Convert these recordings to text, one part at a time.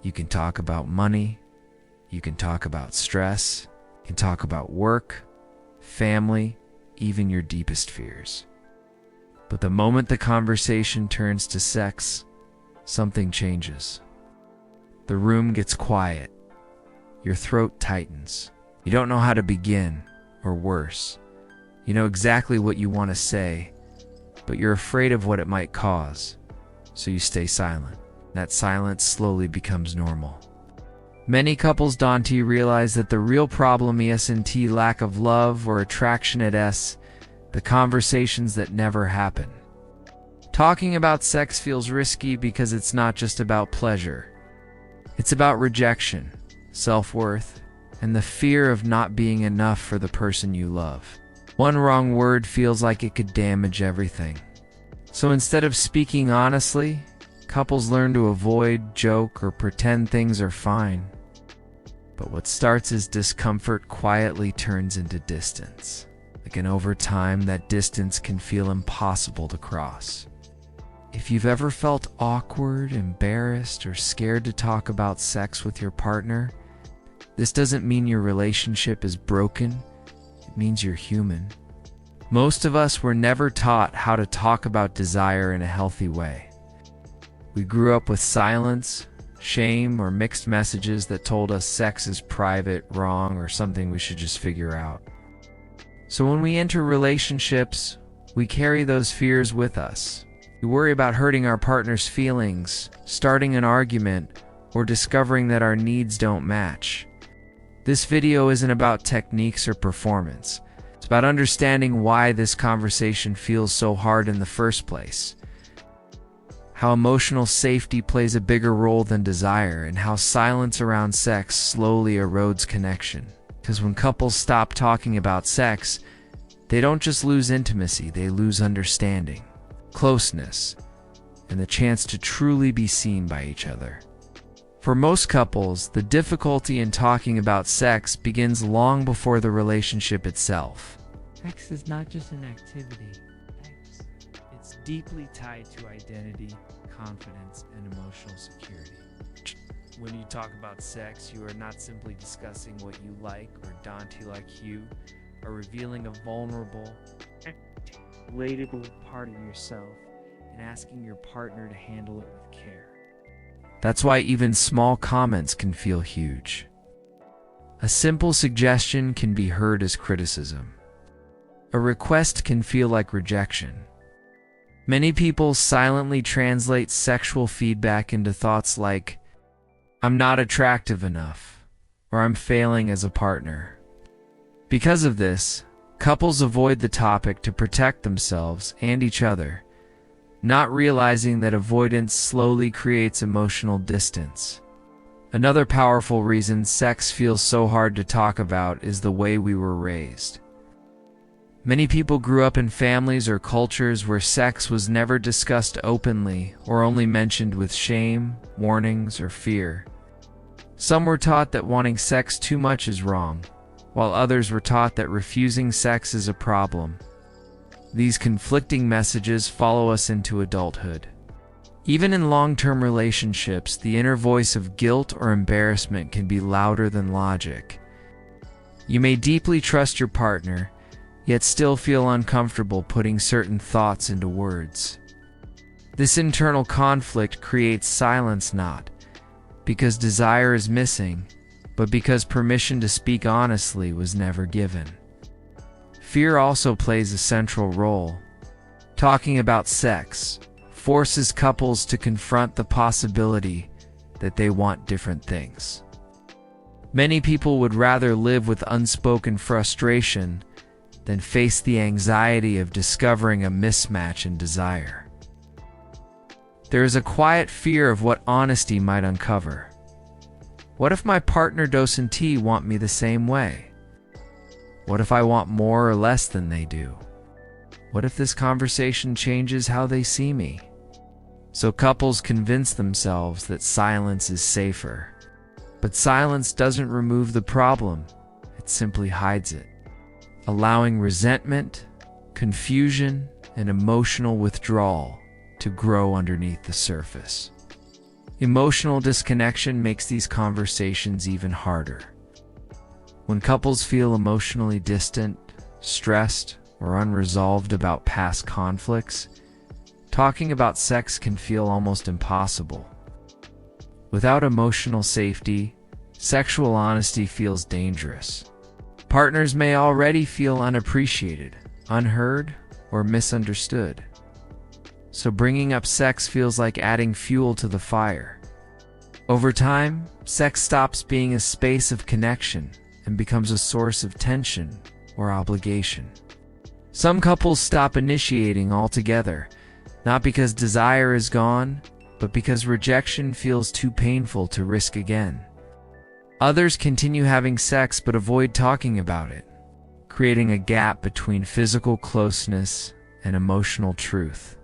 You can talk about money, you can talk about stress, you can talk about work, family, even your deepest fears. But the moment the conversation turns to sex, something changes. The room gets quiet. Your throat tightens. You don't know how to begin, or worse, you know exactly what you want to say, but you're afraid of what it might cause, so you stay silent. That silence slowly becomes normal. Many couples don't realize that the real problem isn't lack of love or attraction, it's the conversations that never happen. Talking about sex feels risky because it's not just about pleasure. It's about rejection, self-worth, and the fear of not being enough for the person you love. One wrong word feels like it could damage everything. So instead of speaking honestly, couples learn to avoid, joke, or pretend things are fine. But what starts as discomfort quietly turns into distance. And over time, that distance can feel impossible to cross. If you've ever felt awkward, embarrassed, or scared to talk about sex with your partner, this doesn't mean your relationship is broken. It means you're human. Most of us were never taught how to talk about desire in a healthy way. We grew up with silence, shame, or mixed messages that told us sex is private, wrong, or something we should just figure out. So when we enter relationships, we carry those fears with us. We worry about hurting our partner's feelings, starting an argument, or discovering that our needs don't match. This video isn't about techniques or performance. It's about understanding why this conversation feels so hard in the first place. How emotional safety plays a bigger role than desire, and how silence around sex slowly erodes connection. Because when couples stop talking about sex, they don't just lose intimacy, they lose understanding, closeness, and the chance to truly be seen by each other. For most couples, the difficulty in talking about sex begins long before the relationship itself. Sex is not just an activity. It's deeply tied to identity, confidence, and emotional security. When you talk about sex, you are not simply discussing what you like or don't like, you are revealing a vulnerable, relatable part of yourself and asking your partner to handle it with care. That's why even small comments can feel huge. A simple suggestion can be heard as criticism. A request can feel like rejection. Many people silently translate sexual feedback into thoughts like, "I'm not attractive enough," or "I'm failing as a partner." Because of this, couples avoid the topic to protect themselves and each other, not realizing that avoidance slowly creates emotional distance. Another powerful reason sex feels so hard to talk about is the way we were raised. Many people grew up in families or cultures where sex was never discussed openly or only mentioned with shame, warnings, or fear. Some were taught that wanting sex too much is wrong, while others were taught that refusing sex is a problem. These conflicting messages follow us into adulthood. Even in long-term relationships, the inner voice of guilt or embarrassment can be louder than logic. You may deeply trust your partner, yet still feel uncomfortable putting certain thoughts into words. This internal conflict creates silence, not because desire is missing, but because permission to speak honestly was never given. Fear also plays a central role. Talking about sex forces couples to confront the possibility that they want different things. Many people would rather live with unspoken frustration than face the anxiety of discovering a mismatch in desire. There is a quiet fear of what honesty might uncover. What if my partner doesn't want me the same way? What if I want more or less than they do? What if this conversation changes how they see me? So couples convince themselves that silence is safer. But silence doesn't remove the problem, it simply hides it, allowing resentment, confusion, and emotional withdrawal to grow underneath the surface. Emotional disconnection makes these conversations even harder. When couples feel emotionally distant, stressed, or unresolved about past conflicts, talking about sex can feel almost impossible. Without emotional safety, sexual honesty feels dangerous. Partners may already feel unappreciated, unheard, or misunderstood. So bringing up sex feels like adding fuel to the fire. Over time, sex stops being a space of connection and becomes a source of tension or obligation. Some couples stop initiating altogether, not because desire is gone, but because rejection feels too painful to risk again. Others continue having sex but avoid talking about it, creating a gap between physical closeness and emotional truth.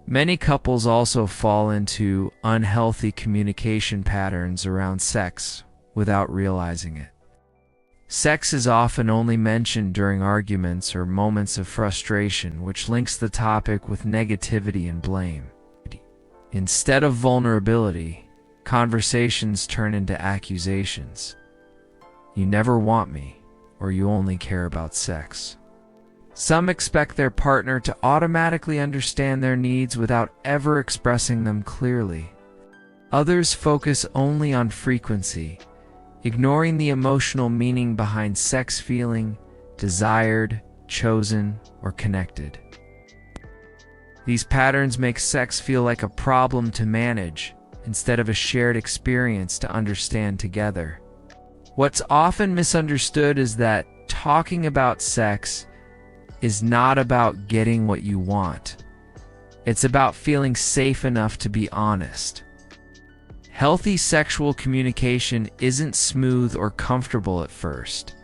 Many couples also fall into unhealthy communication patterns around sex without realizing it. Sex is often only mentioned during arguments or moments of frustration, which links the topic with negativity and blame. Instead of vulnerability, conversations turn into accusations. You never want me, or you only care about sex. Some expect their partner to automatically understand their needs without ever expressing them clearly. Others focus only on frequency, ignoring the emotional meaning behind sex feeling desired, chosen, or connected. These patterns make sex feel like a problem to manage instead of a shared experience to understand together. What's often misunderstood is that talking about sex is not about getting what you want. It's about feeling safe enough to be honest. Healthy sexual communication isn't smooth or comfortable at first.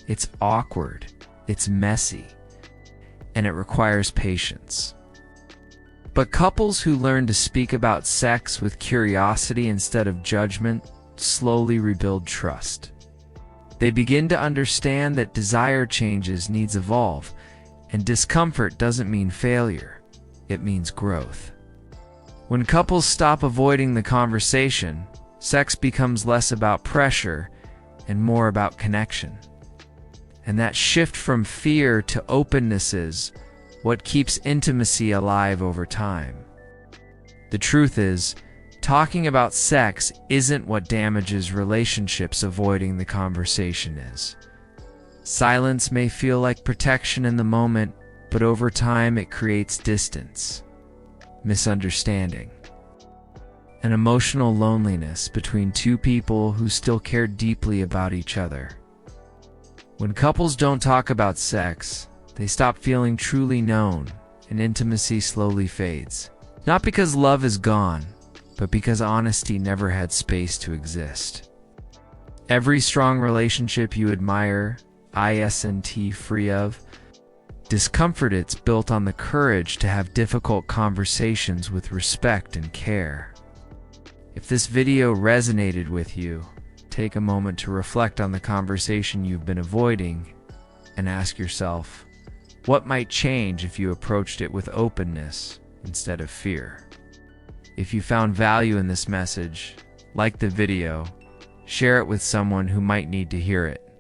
It's awkward, it's messy, and it requires patience. But couples who learn to speak about sex with curiosity instead of judgment slowly rebuild trust. They begin to understand that desire changes, needs evolve, and discomfort doesn't mean failure, it means growth. When couples stop avoiding the conversation, sex becomes less about pressure and more about connection. And that shift from fear to openness is what keeps intimacy alive over time. The truth is, talking about sex isn't what damages relationships, avoiding the conversation is. Silence may feel like protection in the moment, but over time it creates distance, misunderstanding, and emotional loneliness between two people who still care deeply about each other. When couples don't talk about sex, they stop feeling truly known, and intimacy slowly fades. Not because love is gone, but because honesty never had space to exist. Every strong relationship you admire, isn't free of discomfort. It's built on the courage to have difficult conversations with respect and care. If this video resonated with you, take a moment to reflect on the conversation you've been avoiding and ask yourself, what might change if you approached it with openness instead of fear? If you found value in this message, like the video, share it with someone who might need to hear it,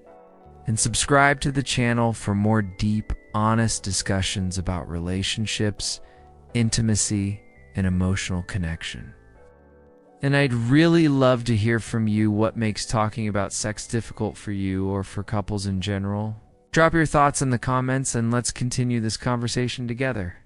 and subscribe to the channel for more deep, honest discussions about relationships, intimacy, and emotional connection. And I'd really love to hear from you what makes talking about sex difficult for you or for couples in general. Drop your thoughts in the comments and let's continue this conversation together.